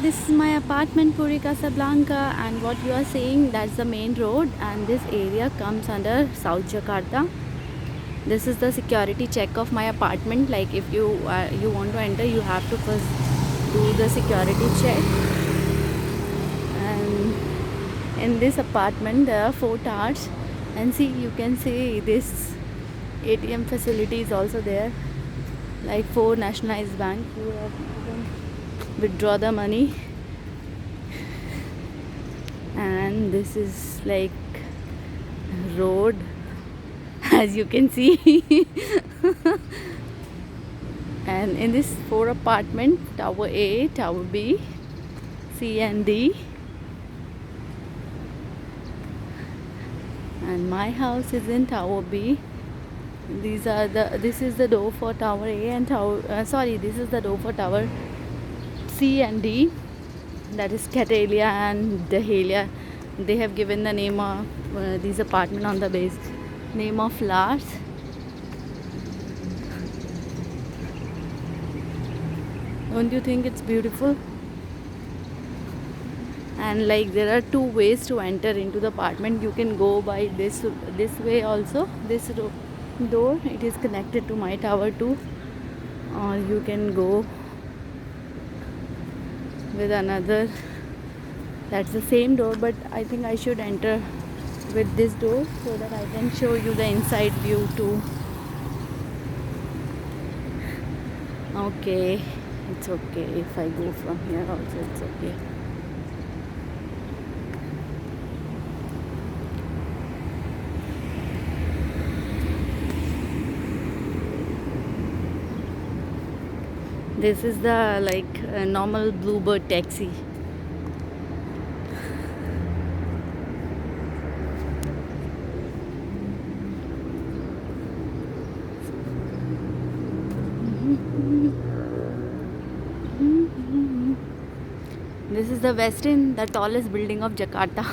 this is my apartment, Puri Casablanca, and what you are seeing, that's the main road, and this area comes under South Jakarta. This is the security check of my apartment. Like if you want to enter, you have to first do the security check. And in this apartment, there are 4 towers, and see, you can see this ATM facility is also there. Like for nationalized bank, you can withdraw the money. And this is like road, as you can see. And in this 4 apartment, tower A, tower B, C and D, and my house is in tower B. This is the door for tower A and this is the door for tower C and D, that is Catalia and Dahlia. They have given the name of these apartment on the base name of flowers. Don't you think it's beautiful? And like there are 2 ways to enter into the apartment. You can go by this way also. This door, it is connected to my tower too, or you can go with another, that's the same door, but I think I should enter with this door so that I can show you the inside view too. Okay, it's okay if I go from here also, it's okay. This is the normal Bluebird taxi. This is the Westin, the tallest building of Jakarta.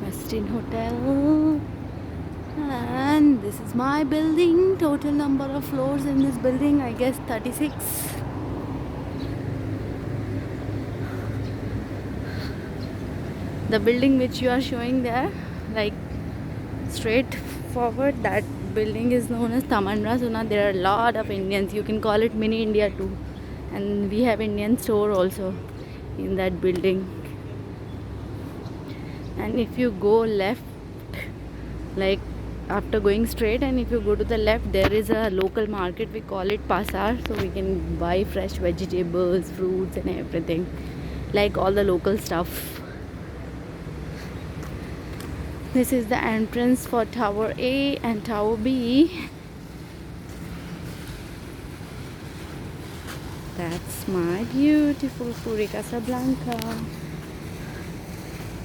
Westin Hotel. And this is my building. Total number of floors in this building, I guess 36. The building which you are showing there, like straight forward, that building is known as Tamandra Suna. There are a lot of Indians. You can call it mini India too. And we have Indian store also in that building. And if you go left, like after going straight, and if you go to the left, there is a local market. We call it Pasar, so we can buy fresh vegetables, fruits and everything, like all the local stuff. This is the entrance for tower A and tower B. That's my beautiful Puri Casablanca.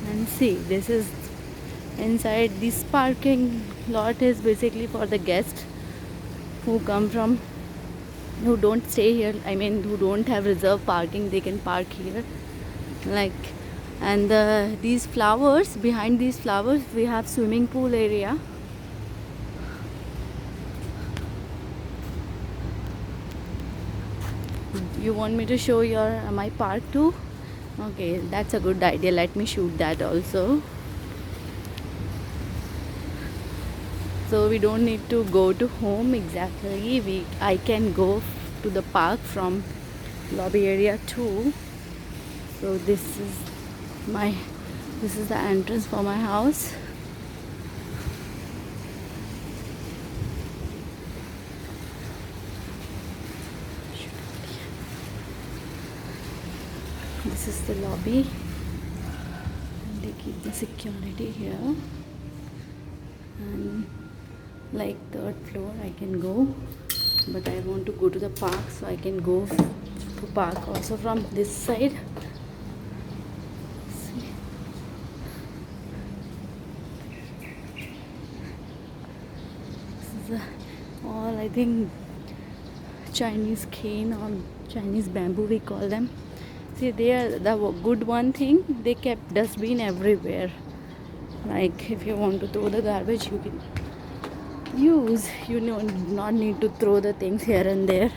And see, this is inside. This parking lot is basically for the guests who come from, who don't stay here, I mean who don't have reserved parking, they can park here. Like, and these flowers, behind these flowers we have swimming pool area. You want me to show your my park too? Okay, that's a good idea. Let me shoot that also. So we don't need to go to home exactly. I can go to the park from lobby area too. So this is the entrance for my house. This is the lobby, and they keep the security here. And like 3rd floor I can go, but I want to go to the park, so I can go to park also from this side. See. This is all, I think, Chinese cane or Chinese bamboo we call them. See, they are the good one thing, they kept dustbin everywhere. Like if you want to throw the garbage, you can use. You do not need to throw the things here and there.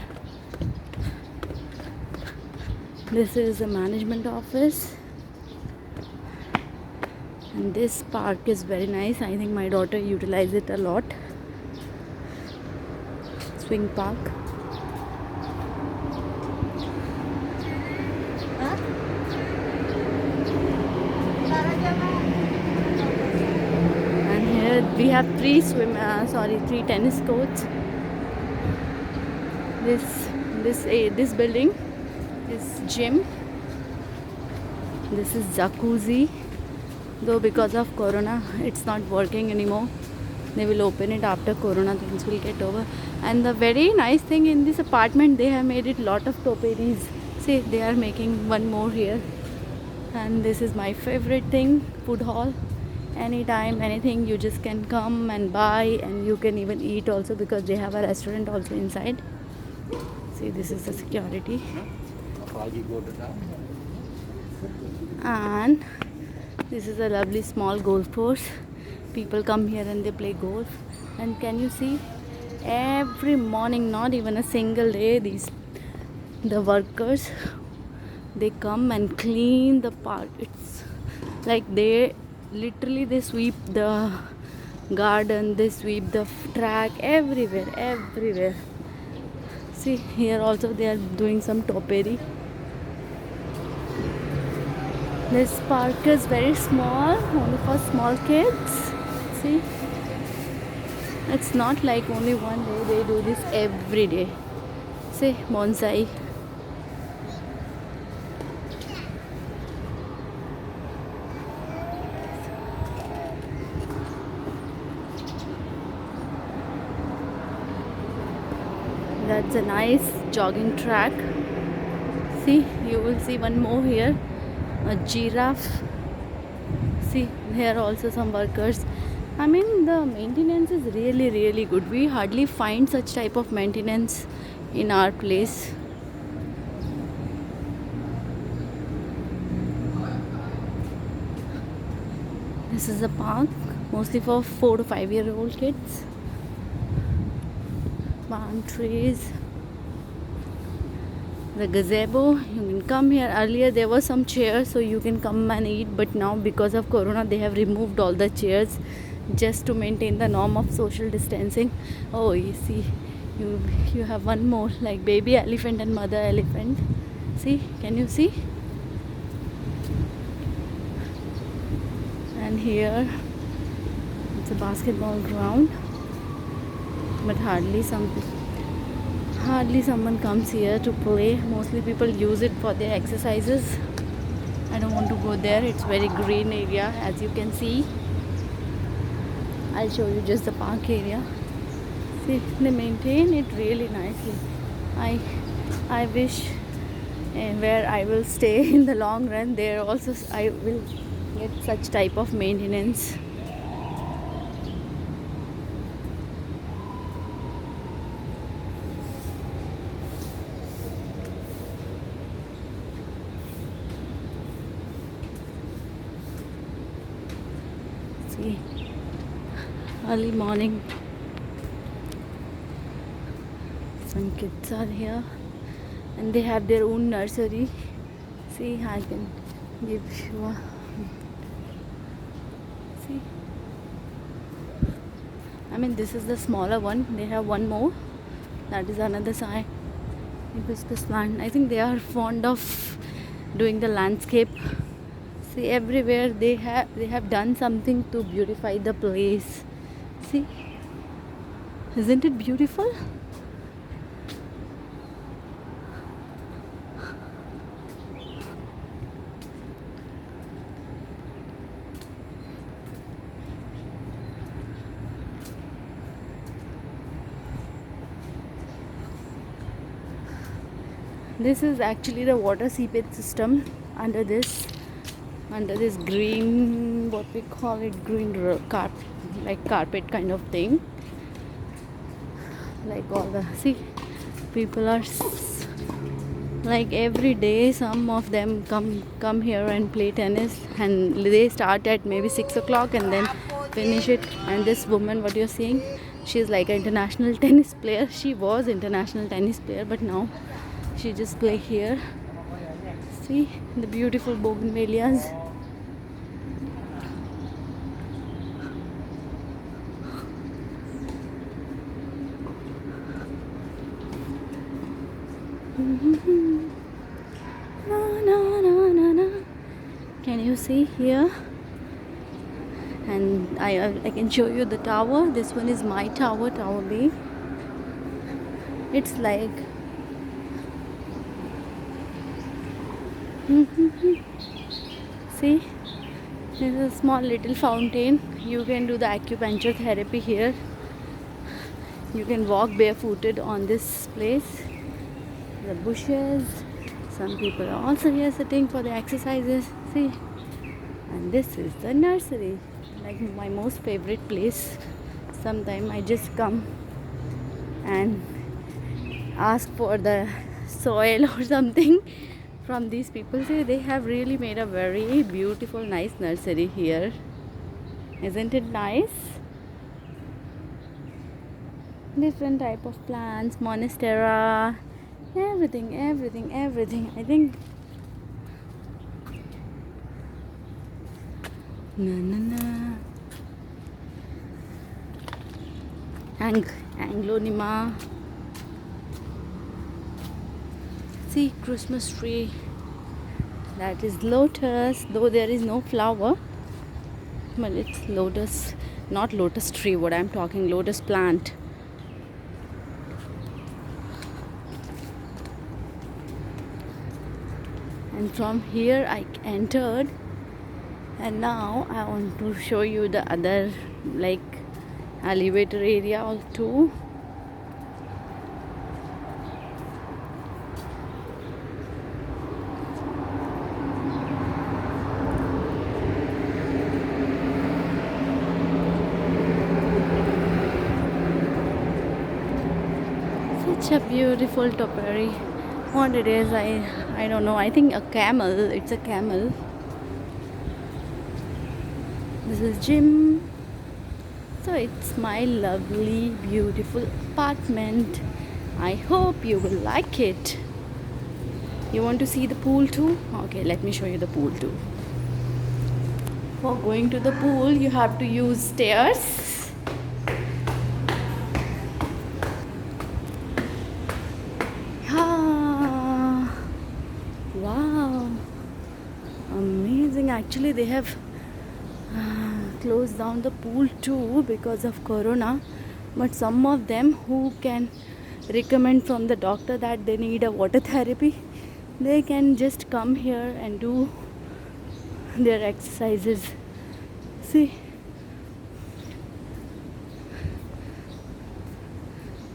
This is a management office, and this park is very nice. I think my daughter utilizes it a lot. Swing park. And here we have three tennis courts. This building is gym. This is jacuzzi. Though because of corona it's not working anymore. They will open it after corona, things will get over. And the very nice thing in this apartment, they have made it lot of topiaries. See, they are making one more here. And this is my favorite thing, food hall. Anytime, anything, you just can come and buy, and you can even eat also because they have a restaurant also inside. See, this is the security. And this is a lovely small golf course. People come here and they play golf. And can you see, every morning, not even a single day, the workers, they come and clean the park. It's like they sweep the garden, they sweep the track, everywhere. See, here also they are doing some topiary. This park is very small, only for small kids. See, it's not like only one day, they do this every day. See, bonsai. That's a nice jogging track. See, you will see one more here, a giraffe. See, here also some workers. I mean, the maintenance is really good. We hardly find such type of maintenance in our place. This is a park mostly for 4 to 5-year-old kids. Palm trees. The gazebo, you can come here. Earlier there were some chairs so you can come and eat, but now because of corona they have removed all the chairs just to maintain the norm of social distancing. Oh, you see, you have one more, like baby elephant and mother elephant. See, can you see? And here it's a basketball ground, but hardly someone comes here to play. Mostly people use it for their exercises. I don't want to go there. It's very green area, as you can see. I'll show you just the park area. See, they maintain it really nicely. I wish where I will stay in the long run, there also I will get such type of maintenance. See, early morning, some kids are here and they have their own nursery. See, I can give you a see. I mean, this is the smaller one. They have one more. That is another side. Hibiscus plant. I think they are fond of doing the landscape. See, everywhere they have done something to beautify the place. See, isn't it beautiful? This is actually the water seepage system under this green, what we call it, green like carpet kind of thing. Like all the, see, people are like every day some of them come here and play tennis, and they start at maybe 6 o'clock and then finish it. And this woman, what you're seeing, she's like an international tennis player. She was international tennis player, but now she just play here. See the beautiful bougainvilleas. Na, na, na, na, na. Can you see here? And I can show you the tower. This one is my tower, Tower B. It's like see, there's a small little fountain. You can do the acupuncture therapy here. You can walk barefooted on this place. The bushes. Some people are also here sitting for the exercises. See, and this is the nursery, like my most favorite place. Sometime I just come and ask for the soil or something from these people. See, they have really made a very beautiful, nice nursery here. Isn't it nice? Different type of plants, monstera, everything. I think na. Anglonema. See, Christmas tree. That is lotus, though there is no flower. Well, it's lotus, not lotus tree. What I'm talking, lotus plant. And from here I entered, and now I want to show you the other like elevator area too. Such a beautiful topiary. What it is, I don't know. I think a camel. It's a camel. This is gym. So it's my lovely, beautiful apartment. I hope you will like it. You want to see the pool too? Okay, let me show you the pool too. For going to the pool, you have to use stairs. Wow, amazing. Actually, they have closed down the pool too because of corona, but some of them who can recommend from the doctor that they need a water therapy, they can just come here and do their exercises. See,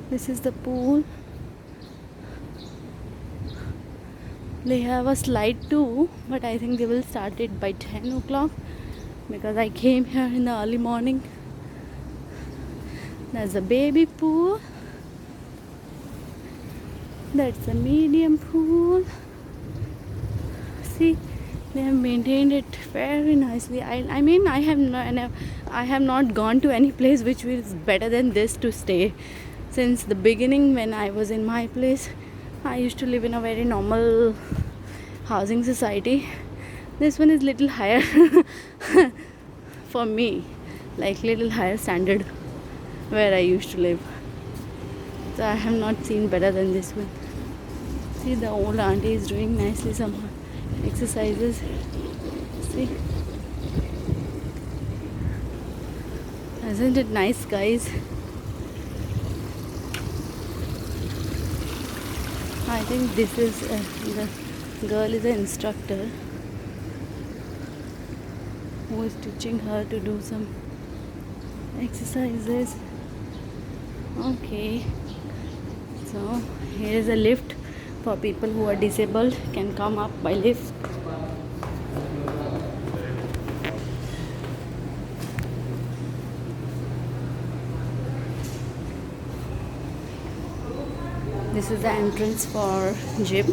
this is the pool. They have a slide too, but I think they will start it by 10 o'clock because I came here in the early morning. There's a baby pool. That's a medium pool. See, they have maintained it very nicely. I mean, I have not gone to any place which is better than this to stay. Since the beginning, when I was in my place, I used to live in a very normal housing society. This one is little higher for me, like little higher standard where I used to live. So I have not seen better than this one. See, the old auntie is doing nicely some exercises. See, isn't it nice, guys? I think this is the girl is an instructor who is teaching her to do some exercises. Okay, so here is a lift for people who are disabled, can come up by lift. This is the entrance for gym.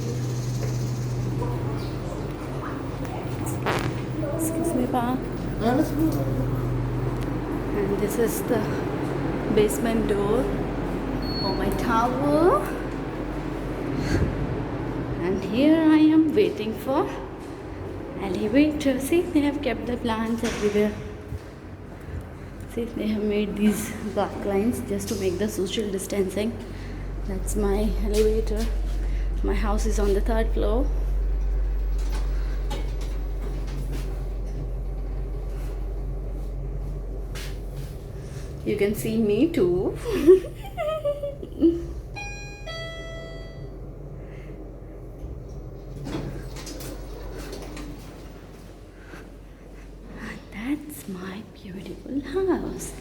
Excuse me, Pa. This is the basement door of my tower. And here I am waiting for elevator. See, they have kept the plants everywhere. See, they have made these black lines just to make the social distancing. That's my elevator. My house is on the 3rd floor. You can see me too. That's my beautiful house.